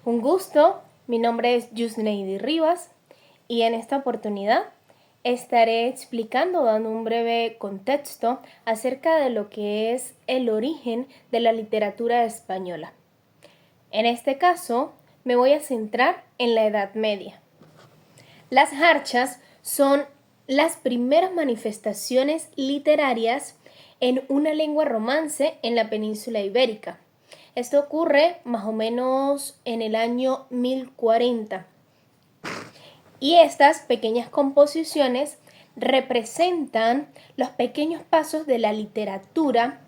Un gusto, mi nombre es Yusneidi Rivas y en esta oportunidad estaré explicando, dando un breve contexto acerca de lo que es el origen de la literatura española. En este caso, me voy a centrar en la Edad Media. Las jarchas son las primeras manifestaciones literarias en una lengua romance en la península ibérica. Esto ocurre más o menos en el año 1040. Y estas pequeñas composiciones representan los pequeños pasos de la literatura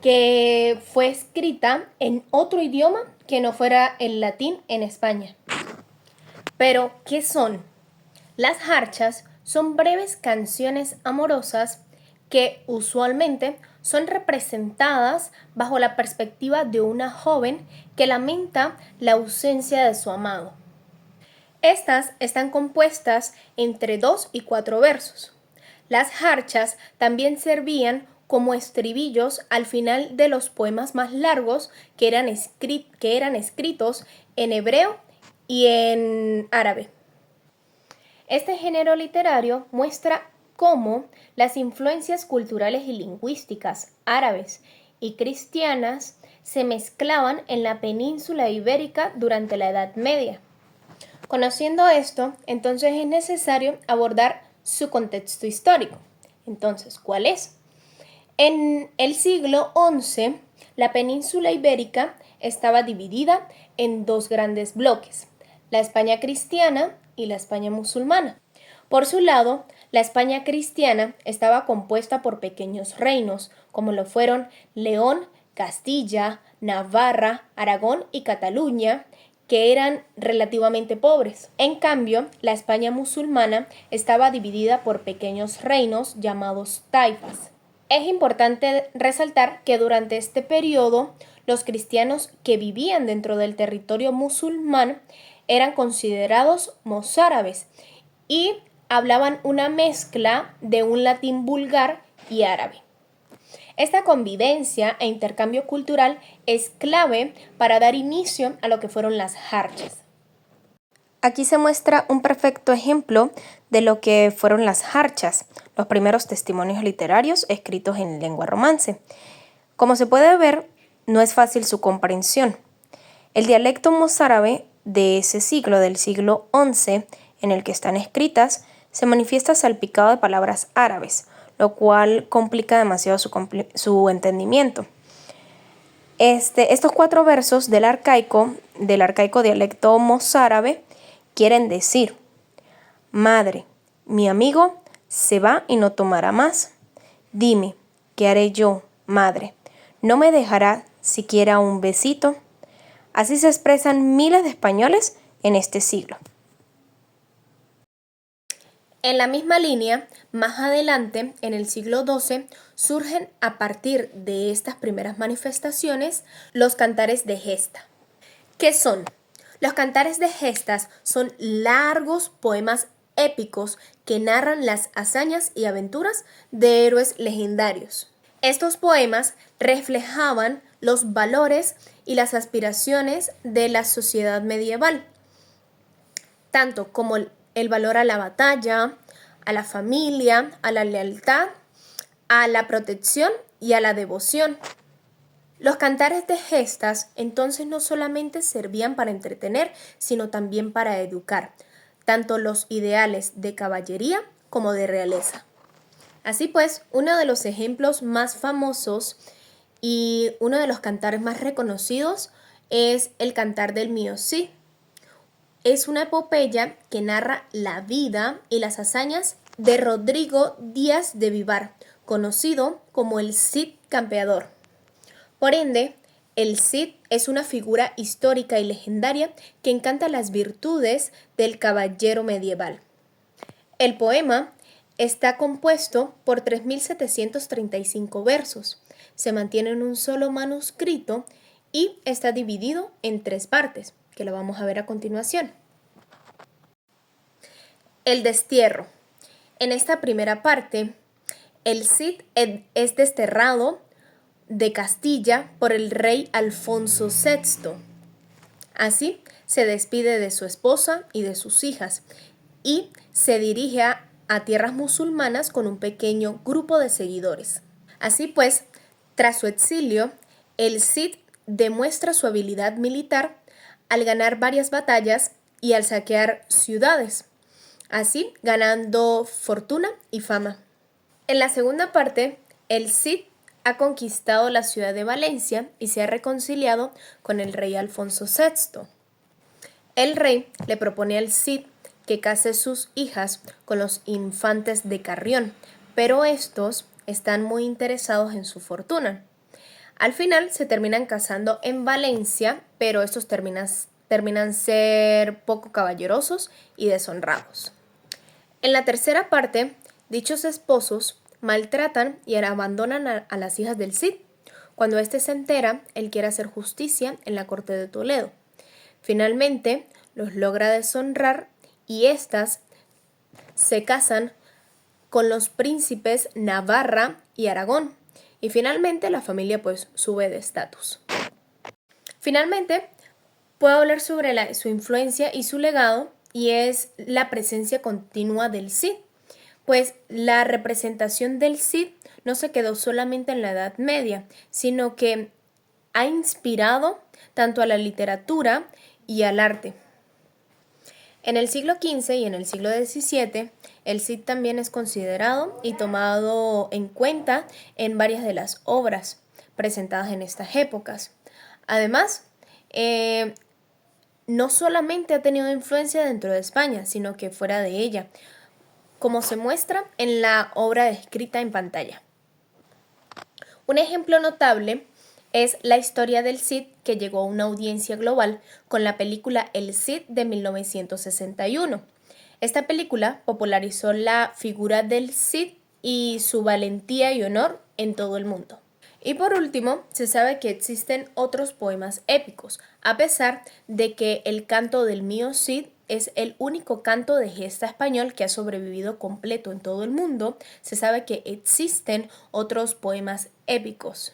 que fue escrita en otro idioma que no fuera el latín en España. Pero, ¿qué son? Las jarchas son breves canciones amorosas que usualmente son representadas bajo la perspectiva de una joven que lamenta la ausencia de su amado. Estas están compuestas entre 2 y 4 versos. Las jarchas también servían como estribillos al final de los poemas más largos que eran escritos en hebreo y en árabe. Este género literario muestra cómo las influencias culturales y lingüísticas árabes y cristianas se mezclaban en la península ibérica durante la Edad Media. Conociendo esto, entonces es necesario abordar su contexto histórico. Entonces, ¿cuál es? En el siglo XI, la península ibérica estaba dividida en 2 grandes bloques, la España cristiana y la España musulmana. Por su lado, la España cristiana estaba compuesta por pequeños reinos, como lo fueron León, Castilla, Navarra, Aragón y Cataluña, que eran relativamente pobres. En cambio, la España musulmana estaba dividida por pequeños reinos llamados taifas. Es importante resaltar que durante este periodo, los cristianos que vivían dentro del territorio musulmán eran considerados mozárabes y hablaban una mezcla de un latín vulgar y árabe. Esta convivencia e intercambio cultural es clave para dar inicio a lo que fueron las jarchas. Aquí se muestra un perfecto ejemplo de lo que fueron las jarchas, los primeros testimonios literarios escritos en lengua romance. Como se puede ver, no es fácil su comprensión. El dialecto mozárabe de ese siglo, del siglo XI, en el que están escritas, se manifiesta salpicado de palabras árabes, lo cual complica demasiado su entendimiento. Estos 4 versos del arcaico dialecto mozárabe quieren decir: Madre, mi amigo se va y no tomará más. Dime, ¿qué haré yo, madre? ¿No me dejará siquiera un besito? Así se expresan miles de españoles en este siglo. En la misma línea, más adelante, en el siglo XII, surgen a partir de estas primeras manifestaciones los cantares de gesta. ¿Qué son? Los cantares de gestas son largos poemas épicos que narran las hazañas y aventuras de héroes legendarios. Estos poemas reflejaban los valores y las aspiraciones de la sociedad medieval, tanto como el valor a la batalla, a la familia, a la lealtad, a la protección y a la devoción. Los cantares de gestas entonces no solamente servían para entretener, sino también para educar, tanto los ideales de caballería como de realeza. Así pues, uno de los ejemplos más famosos y uno de los cantares más reconocidos es el Cantar del Mío Cid. Es una epopeya que narra la vida y las hazañas de Rodrigo Díaz de Vivar, conocido como el Cid Campeador. Por ende, el Cid es una figura histórica y legendaria que encanta las virtudes del caballero medieval. El poema está compuesto por 3.735 versos, se mantiene en un solo manuscrito y está dividido en 3 partes, que lo vamos a ver a continuación. El destierro. En esta primera parte, el Cid es desterrado de Castilla por el rey Alfonso VI. Así, se despide de su esposa y de sus hijas y se dirige a tierras musulmanas con un pequeño grupo de seguidores. Así pues, tras su exilio, el Cid demuestra su habilidad militar al ganar varias batallas y al saquear ciudades, así ganando fortuna y fama. En la segunda parte, el Cid ha conquistado la ciudad de Valencia y se ha reconciliado con el rey Alfonso VI. El rey le propone al Cid que case sus hijas con los infantes de Carrión, pero estos están muy interesados en su fortuna. Al final se terminan casando en Valencia, pero estos terminan ser poco caballerosos y deshonrados. En la tercera parte, dichos esposos maltratan y abandonan a las hijas del Cid. Cuando éste se entera, él quiere hacer justicia en la corte de Toledo. Finalmente, los logra deshonrar y éstas se casan con los príncipes Navarra y Aragón. Y finalmente la familia pues sube de estatus. Finalmente, puedo hablar sobre su influencia y su legado, y es la presencia continua del Cid. Pues la representación del Cid no se quedó solamente en la Edad Media, sino que ha inspirado tanto a la literatura y al arte. En el siglo XV y en el siglo XVII, el Cid también es considerado y tomado en cuenta en varias de las obras presentadas en estas épocas. Además, no solamente ha tenido influencia dentro de España, sino que fuera de ella, como se muestra en la obra descrita en pantalla. Un ejemplo notable es la historia del Cid, que llegó a una audiencia global con la película El Cid de 1961. Esta película popularizó la figura del Cid y su valentía y honor en todo el mundo. Y por último, se sabe que existen otros poemas épicos, a pesar de que el canto del Mío Cid es el único canto de gesta español que ha sobrevivido completo en todo el mundo. Se sabe que existen otros poemas épicos.